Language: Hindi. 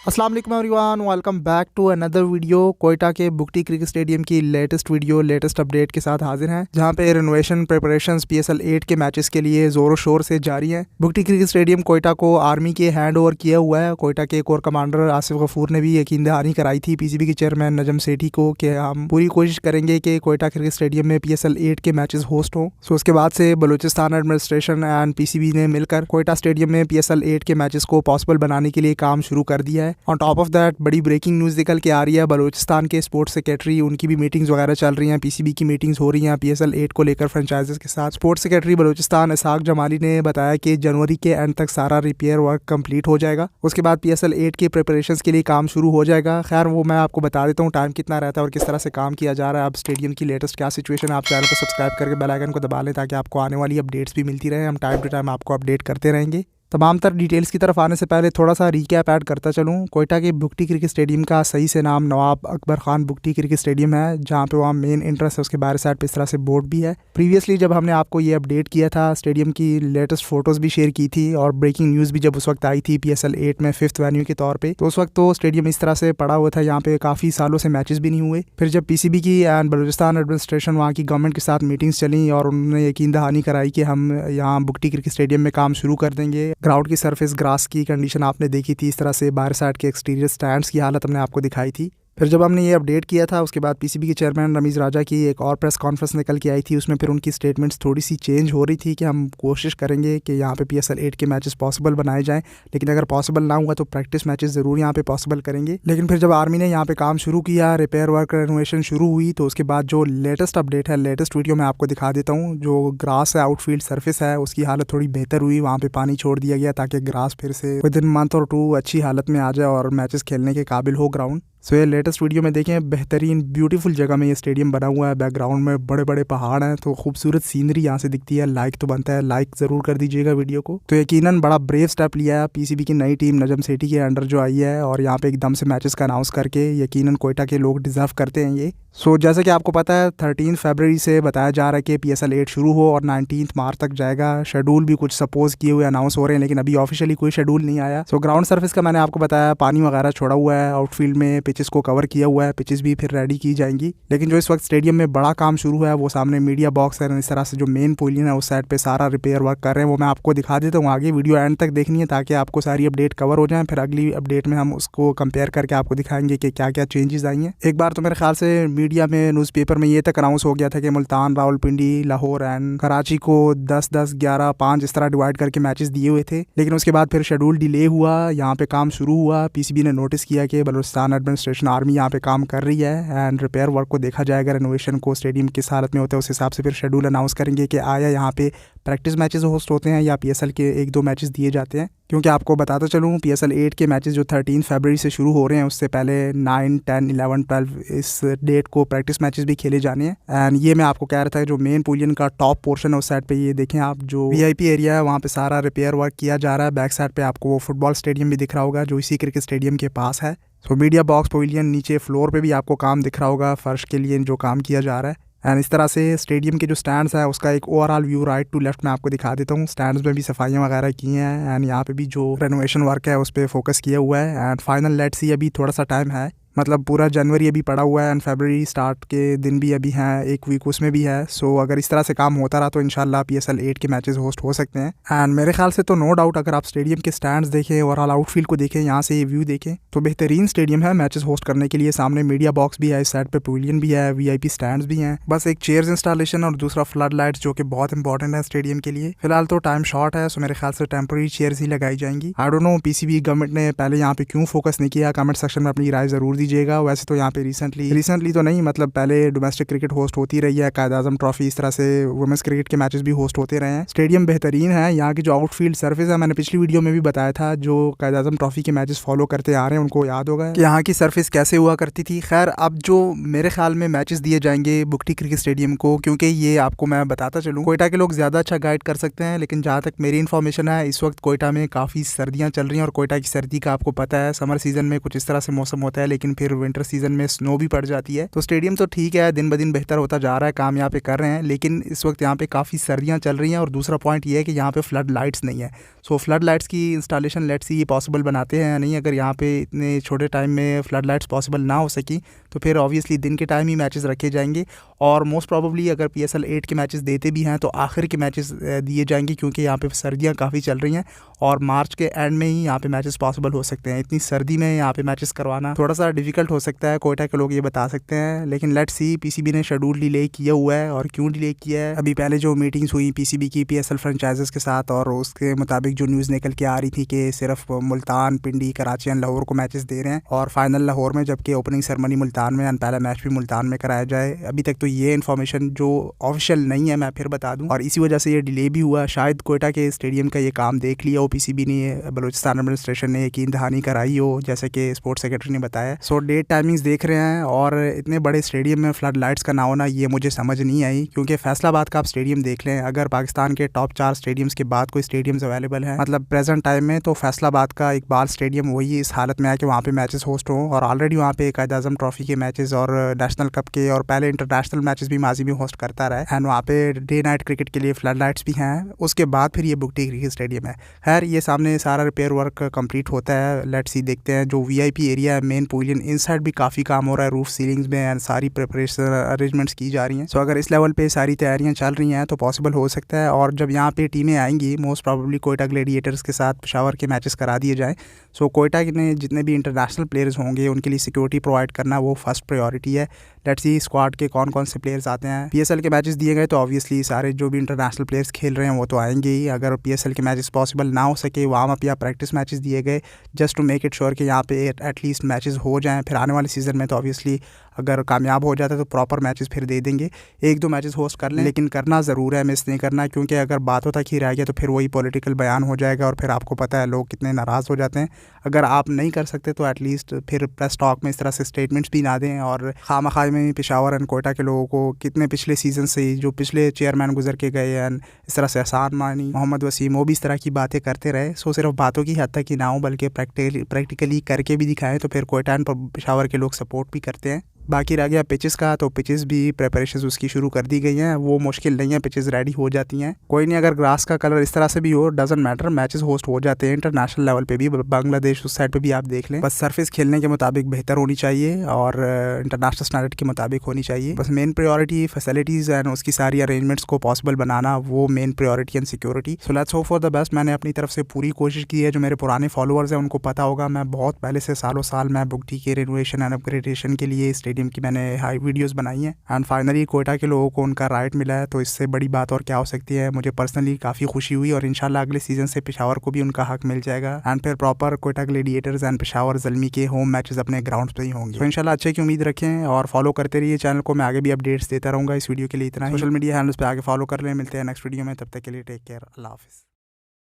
अस्सलाम वालेकुम everyone, welcome back to another video. Quetta के बुगटी क्रिकेट स्टेडियम की लेटेस्ट अपडेट के साथ हाजिर हैं, जहां पे रिनोवेशन प्रिपरेशंस PSL 8 के मैचेस के लिए ज़ोरों शोर से जारी हैं। बुगटी क्रिकेट स्टेडियम कोयटा को आर्मी के हैंड ओवर किया हुआ है। कोयटा के कोर कमांडर आसिफ गफूर ने भी यकीन दहानी कराई थी PCB के चेयरमैन नजम सेठी को कि हम पूरी कोशिश करेंगे कि कोयटा क्रिकेट स्टेडियम में PSL 8 के मैचेस होस्ट हों। सो उसके बाद से बलूचिस्तान एडमिनिस्ट्रेशन एंड PCB ने मिलकर कोयटा स्टेडियम में PSL 8 के मैचेस को पॉसिबल बनाने के लिए काम शुरू कर दिया है। ऑन टॉप ऑफ दैट बड़ी ब्रेकिंग न्यूज़ निकल के आ रही है। बलूचिस्तान के स्पोर्ट्स सेक्रेटरी, उनकी भी मीटिंग्स वगैरह चल रही हैं, PCB की मीटिंग्स हो रही हैं PSL 8 को लेकर फ्रेंचाइजेस के साथ। स्पोर्ट्स सेक्रेटरी बलूचिस्तान इसाक जमाली ने बताया कि जनवरी के एंड तक सारा रिपेयर वर्क कंप्लीट हो जाएगा। उसके बाद PSL 8 की प्रिपरेशंस के लिए काम शुरू हो जाएगा। खैर वो मैं आपको बता देता हूँ टाइम कितना रहता है और किस तरह से काम किया जा रहा है। अब स्टेडियम की लेटेस्ट क्या सिचुएशन है, आप चैनल को सब्सक्राइब करके बेल आइकन को दबा लें ताकि आपको आने वाली अपडेट्स भी मिलती रहे। हम टाइम टू टाइम आपको अपडेट करते रहेंगे। तमाम तर डिटेल्स की तरफ आने से पहले थोड़ा सा रीकैप ऐड करता चलूँ। कोयटा के बुगटी क्रिकेट स्टेडियम का सही से नाम नवाब अकबर खान बुगटी क्रिकेट स्टेडियम है, जहाँ पे वहाँ मेन एंट्रेंस है, उसके बाहर साइड पे इस तरह से बोर्ड भी है। प्रीवियसली जब हमने आपको ये अपडेट किया था, स्टेडियम की लेटेस्ट फोटोज़ भी शेयर की थी और ब्रेकिंग न्यूज़ भी जब उस वक्त आई थी PSL 8 में 5th वेन्यू के तौर पर, तो उस वक्त तो स्टेडियम इस तरह से पड़ा हुआ था, यहाँ पे काफ़ी सालों से मैचेस भी नहीं हुए। फिर जब PCB की एंड बलूचिस्तान एडमिनिस्ट्रेशन वहाँ की गवर्नमेंट के साथ मीटिंग्स चली और उन्होंने यकीन दहानी कराई कि हम यहाँ बुगटी क्रिकेट स्टेडियम में काम शुरू कर देंगे। ग्राउंड की सरफेस ग्रास की कंडीशन आपने देखी थी, इस तरह से बाहर साइड के एक्सटीरियर स्टैंड्स की हालत हमने आपको दिखाई थी। फिर जब हमने ये अपडेट किया था, उसके बाद PCB के चेयरमैन रमीज़ राजा की एक और प्रेस कॉन्फ्रेंस निकल के आई थी। उसमें फिर उनकी स्टेटमेंट्स थोड़ी सी चेंज हो रही थी कि हम कोशिश करेंगे कि यहाँ पे PSL 8 के मैचेस पॉसिबल बनाए जाएं, लेकिन अगर पॉसिबल ना हुआ तो प्रैक्टिस मैचेस ज़रूर यहाँ पे पॉसिबल करेंगे। लेकिन फिर जब आर्मी ने यहाँ पे काम शुरू किया, रिपेयर वर्क रेनोवेशन शुरू हुई, तो उसके बाद जो लेटेस्ट अपडेट है, लेटेस्ट वीडियो मैं आपको दिखा देता हूँ। जो ग्रास है, आउटफील्ड सर्फिस है, उसकी हालत थोड़ी बेहतर हुई। वहाँ पे पानी छोड़ दिया गया ताकि ग्रास फिर से विद इन मंथ और 2 अच्छी हालत में आ जाए और मैचेस खेलने के काबिल हो ग्राउंड। सो ये लेटेस्ट वीडियो में देखें, बेहतरीन ब्यूटीफुल जगह में ये स्टेडियम बना हुआ है। बैकग्राउंड में बड़े बड़े पहाड़ हैं, तो खूबसूरत सीनरी यहाँ से दिखती है। लाइक तो बनता है, लाइक ज़रूर कर दीजिएगा वीडियो को। तो यकीनन बड़ा ब्रेव स्टेप लिया है PCB की नई टीम नजम सेठी के अंडर जो आई है, और यहाँ पे एकदम से मैचेस का अनाउंस करके यकीनन कोयटा के लोग डिज़र्व करते हैं ये। सो जैसे कि आपको पता है 13 फरवरी से बताया जा रहा है कि PSL 8 शुरू हो और 19 मार्च तक जाएगा। शेड्यूल भी कुछ सपोज किए हुए अनाउंस हो रहे हैं, लेकिन अभी ऑफिशियली कोई शेड्यूल नहीं आया। सो ग्राउंड सर्फिस का मैंने आपको बताया, पानी वगैरह छोड़ा हुआ है, आउटफील्ड में पिचेस को कवर किया हुआ है, पिचेस भी फिर रेडी की जाएंगी। लेकिन जो इस वक्त स्टेडियम में बड़ा काम शुरू है, वो सामने मीडिया बॉक्स है, इस तरह से जो मेन पवेलियन है उस साइड पे सारा रिपेयर वर्क कर रहे हैं। वो मैं आपको दिखा देता हूँ। आगे वीडियो एंड तक देखनी है ताकि आपको सारी अपडेट कवर हो जाए। फिर अगली अपडेट में हम उसको कंपेयर करके आपको दिखाएंगे कि क्या क्या चेंजेस आई हैं। एक बार तो मेरे ख्याल से मीडिया में, न्यूज़पेपर में ये तक अनाउंस हो गया था कि मुल्तान, रावलपिंडी, लाहौर एंड कराची को 10-10, 11-5 इस तरह डिवाइड करके मैचेस दिए हुए थे। लेकिन उसके बाद फिर शेड्यूल डिले हुआ, यहाँ पे काम शुरू हुआ। PCB ने नोटिस किया कि बलूचिस्तान एडमिनिस्ट्रेशन आर्मी यहाँ पे काम कर रही है एंड रिपेयर वर्क को देखा जाएगा, रेनोवेशन को स्टेडियम किस हालत में होता है उस हिसाब से फिर शेड्यूल अनाउंस करेंगे कि आया यहाँ पे प्रैक्टिस मैचेस होस्ट होते हैं या PSL के 1-2 मैचेस दिए जाते हैं। क्योंकि आपको बताता चलूँ PSL 8 के मैचेस जो 13 फरवरी से शुरू हो रहे हैं, उससे पहले 9, 10, 11, 12 इस डेट को प्रैक्टिस मैचेस भी खेले जाने हैं। एंड ये मैं आपको कह रहा था, जो मेन पवेलियन का टॉप पोर्शन है उस साइड पे ये देखें आप, जो VIP एरिया है वहाँ पे सारा रिपेयर वर्क किया जा रहा है। बैक साइड पे आपको वो फुटबॉल स्टेडियम भी दिख रहा होगा जो इसी क्रिकेट स्टेडियम के पास है। सो मीडिया बॉक्स, पवेलियन, नीचे फ्लोर पे भी आपको काम दिख रहा होगा, फर्श के लिए जो काम किया जा रहा है। एंड इस तरह से स्टेडियम के जो स्टैंड्स है उसका एक overall view right to left में आपको दिखा देता हूँ। स्टैंड्स में भी सफाइयाँ वगैरह की हैं एंड यहाँ पे भी जो रेनोवेशन वर्क है उस पर फोकस किया हुआ है। एंड फाइनल लेट्स सी, अभी थोड़ा सा टाइम है, मतलब पूरा जनवरी अभी पड़ा हुआ है एंड फरवरी स्टार्ट के दिन भी अभी हैं, एक वीक उसमें भी है। सो अगर इस तरह से काम होता रहा तो इंशाल्लाह PSL 8 के मैचेस होस्ट हो सकते हैं। एंड मेरे ख्याल से तो नो डाउट अगर आप स्टेडियम के स्टैंड्स देखें और ऑल आउटफील्ड को देखें, यहाँ से ये व्यू देखें, तो बेहतरीन स्टेडियम है मैचेस होस्ट करने के लिए। सामने मीडिया बॉक्स भी है, इस साइड पे पवेलियन भी है, VIP स्टैंड्स भी हैं। बस एक चेयर्स इंस्टॉलेशन और दूसरा फ्लड लाइट्स जो कि बहुत इंपॉर्टेंट है स्टेडियम के लिए। फिलहाल तो टाइम शॉर्ट है, सो मेरे ख्याल से टेम्प्रेरी चेयर्स ही लगाई जाएंगी। I don't know PCB government ने पहले यहाँ पे क्यों फोकस नहीं किया, कमेंट सेक्शन में अपनी राय जरूर दीजिएगा। वैसे तो यहाँ पे रिसेंटली तो नहीं, मतलब पहले डोमेस्टिक क्रिकेट होस्ट होती रही है, कायद आजम ट्रॉफी, इस तरह से वुमेन्स क्रिकेट के मैचेस भी होस्ट होते रहे हैं। स्टेडियम बेहतरीन है। यहाँ की जो आउटफील्ड सर्फिस है, मैंने पिछली वीडियो में भी बताया था, जो कायद आजम ट्रॉफी के मैचेस फॉलो करते आ रहे हैं उनको याद होगा कि यहाँ की सर्फिस कैसे हुआ करती थी। खैर अब जो मेरे ख्याल में मैचेस दिए जाएंगे बुगटी क्रिकेट स्टेडियम को, क्योंकि ये आपको मैं बताता चलूँ, कोयटा के लोग ज़्यादा अच्छा गाइड कर सकते हैं, लेकिन जहाँ तक मेरी इन्फॉर्मेशन है इस वक्त कोयटा में काफ़ी सर्दियाँ चल रही हैं और कोयटा की सर्दी का आपको पता है, समर सीजन में कुछ इस तरह से मौसम होता है, लेकिन लेकिन फिर विंटर सीजन में स्नो भी पड़ जाती है। तो स्टेडियम तो ठीक है, दिन ब दिन बेहतर होता जा रहा है, काम यहाँ पे कर रहे हैं, लेकिन इस वक्त यहाँ पे काफ़ी सर्दियाँ चल रही हैं। और दूसरा पॉइंट ये है कि यहाँ पे फ्लड लाइट्स नहीं है। सो फ्लड लाइट्स की इंस्टॉलेशन लेट्स सी ये पॉसिबल बनाते हैं या नहीं। अगर यहाँ पे इतने छोटे टाइम में फ्लड लाइट्स पॉसिबल ना हो सकी तो फिर ऑब्वियसली दिन के टाइम ही मैचेस रखे जाएंगे। और मोस्ट प्रोबेबली अगर PSL 8 के मैचेस देते भी हैं तो आखिर के मैचेस दिए जाएंगे, क्योंकि यहाँ पे सर्दियाँ काफ़ी चल रही हैं और मार्च के एंड में ही यहाँ पे मैचेस पॉसिबल हो सकते हैं। इतनी सर्दी में यहाँ पे मैचेस करवाना थोड़ा सा डिफिकल्ट हो सकता है, कोयटा के लोग ये बता सकते हैं। लेकिन लेट्स सी, PCB ने शेड्यूल डिले किया हुआ है और क्यों डिले किया है। अभी पहले जो मीटिंग्स हुई PCB की PSL फ्रेंचाइजेस के साथ, और उसके मुताबिक जो न्यूज़ निकल के आ रही थी कि सिर्फ मुल्तान, पिंडी, कराची एंड लाहौर को मैचेस दे रहे हैं और फाइनल लाहौर में, जबकि ओपनिंग सेरेमनी मुल्तान में एंड पहला मैच भी मुल्तान में कराया जाए। अभी तक तो ये इन्फॉर्मेशन जो ऑफिशियल नहीं है, मैं फिर बता दूं, और इसी वजह से ये डिले भी हुआ। शायद कोयटा के स्टेडियम का ये काम देख लिया हो PCB ने, बलूचिस्तान एडमिनिस्ट्रेशन ने यकीन दहानी कराई हो, जैसे कि स्पोर्ट्स सेक्रेटरी ने बताया। सो डेट टाइमिंग्स देख रहे हैं। और इतने बड़े स्टेडियम में फ्लड लाइट्स का ना होना ये मुझे समझ नहीं आई, क्योंकि फैसलाबाद का आप स्टेडियम देख लें, अगर पाकिस्तान के टॉप 4 स्टेडियम्स के बाद कोई स्टेडियम्स अवेलेबल है मतलब प्रेजेंट टाइम में, तो फैसलाबाद का इकबाल स्टेडियम वही इस हालत में है कि वहाँ पे मैचेस होस्ट हों। और ऑलरेडी वहाँ पे कायद-ए-आज़म ट्रॉफी के मैचेस और नेशनल कप के और पहले इंटरनेशनल मैचेस भी माजी में होस्ट करता रहा है। एंड वहाँ पे डे नाइट क्रिकेट के लिए फ्लड लाइट्स भी हैं। उसके बाद फिर ये बुगटी क्रिकेट स्टेडियम है। खैर, ये सामने सारा रिपेयर वर्क कंप्लीट होता है, लेट्स सी देखते हैं। जो VIP एरिया है, मेन पवेलियन, इन साइड भी काफ़ी काम हो रहा है, रूफ सीलिंग्स में एंड सारी प्रिपरेशन अरेंजमेंट्स की जा रही हैं। सो अगर इस लेवल पे सारी तैयारियां चल रही हैं तो पॉसिबल हो सकता है। और जब यहाँ पे टीमें आएंगी, मोस्ट प्रॉब्ली कोयटा ग्लैडिएटर्स के साथ पेशावर के मैचेस करा दिए जाएँ। सो कोयटा ने जितने भी इंटरनेशनल प्लेयर्स होंगे उनके लिए सिक्योरिटी प्रोवाइड करना वो फर्स्ट प्रायोरिटी है। लेट्स सी स्क्वाड के कौन कौन से प्लेयर्स आते हैं। PSL के मैचेस दिए गए तो ऑब्वियसली सारे जो भी इंटरनेशनल प्लेयर्स खेल रहे हैं वो तो आएंगे ही। अगर PSL के मैचेस पॉसिबल ना हो सके, वार्म अप या प्रैक्टिस मैचेस दिए गए just to make it sure कि यहाँ पे एटलीस्ट मैचेस हो जाएं। फिर आने वाले सीज़न में तो ऑब्वियसली अगर कामयाब हो जाता है तो प्रॉपर मैचेस फिर दे देंगे। 1-2 मैचेस होस्ट कर लें, लेकिन करना ज़रूर है, मिस नहीं करना, क्योंकि अगर बातों तक ही रह गया तो फिर वही पॉलिटिकल बयान हो जाएगा और फिर आपको पता है लोग कितने नाराज़ हो जाते हैं। अगर आप नहीं कर सकते तो एटलीस्ट फिर प्रेस टॉक में इस तरह से स्टेटमेंट्स भी ना दें। और खामखाई में पेशावर एंड कोयटा के लोगों को कितने पिछले सीज़न से जो पिछले चेयरमैन गुजर के गए एंड इस तरह से एहसान मानी, मोहम्मद वसीम, वो भी इस तरह की बातें करते रहे। सो सिर्फ बातों की हद तक ही ना हो बल्कि प्रैक्टिकली करके भी दिखाएं, तो फिर कोयटा एंड पेशावर के लोग सपोर्ट भी करते हैं। बाकी रह गया पिचेस का, तो पिचेस भी प्रिपरेशंस उसकी शुरू कर दी गई हैं। वो मुश्किल नहीं है, पिचेस रेडी हो जाती हैं। कोई नहीं, अगर ग्रास का कलर इस तरह से भी हो डजंट मैटर, मैचेस होस्ट हो जाते हैं इंटरनेशनल लेवल पे भी। बांग्लादेश उस साइड पे भी आप देख लें, बस सरफेस खेलने के मुताबिक बेहतर होनी चाहिए और इंटरनेशनल स्टैंडर्ड के मुताबिक होनी चाहिए। बस मेन प्रायोरिटी फैसिलिटीज़ एंड उसकी सारी अरेंजमेंट्स को पॉसिबल बनाना, वो main priority and security. So let's hope for the best. मैंने अपनी तरफ से पूरी कोशिश की है। जो मेरे पुराने फॉलोअर्स हैं उनको पता होगा, मैं बहुत पहले से सालों साल मैं बुगटी के रिनोवेशन एंड अपग्रेडेशन के लिए स्टेडियम की मैंने हाई वीडियोस बनाई हैं। एंड फाइनली कोयटा के लोगों को उनका राइट मिला है, तो इससे बड़ी बात और क्या हो सकती है। मुझे पर्सनली काफ़ी खुशी हुई और इंशाल्लाह अगले सीजन से पेशावर को भी उनका हक मिल जाएगा एंड फिर proper Quetta Gladiators and Peshawar Zalmi के होम मैचेस अपने ग्राउंड पे ही होंगे। तो इंशाल्लाह अच्छे की उम्मीद रखें और फॉलो करते रहिए चैनल को। मैं आगे भी अपडेट्स देता रहूँगा। इस वीडियो के लिए इतना ही। सोशल मीडिया हैंडल्स पे आगे फॉलो कर लें। मिलते हैं नेक्स्ट वीडियो में, तब तक के लिए टेक केयर, अल्लाह हाफिज़।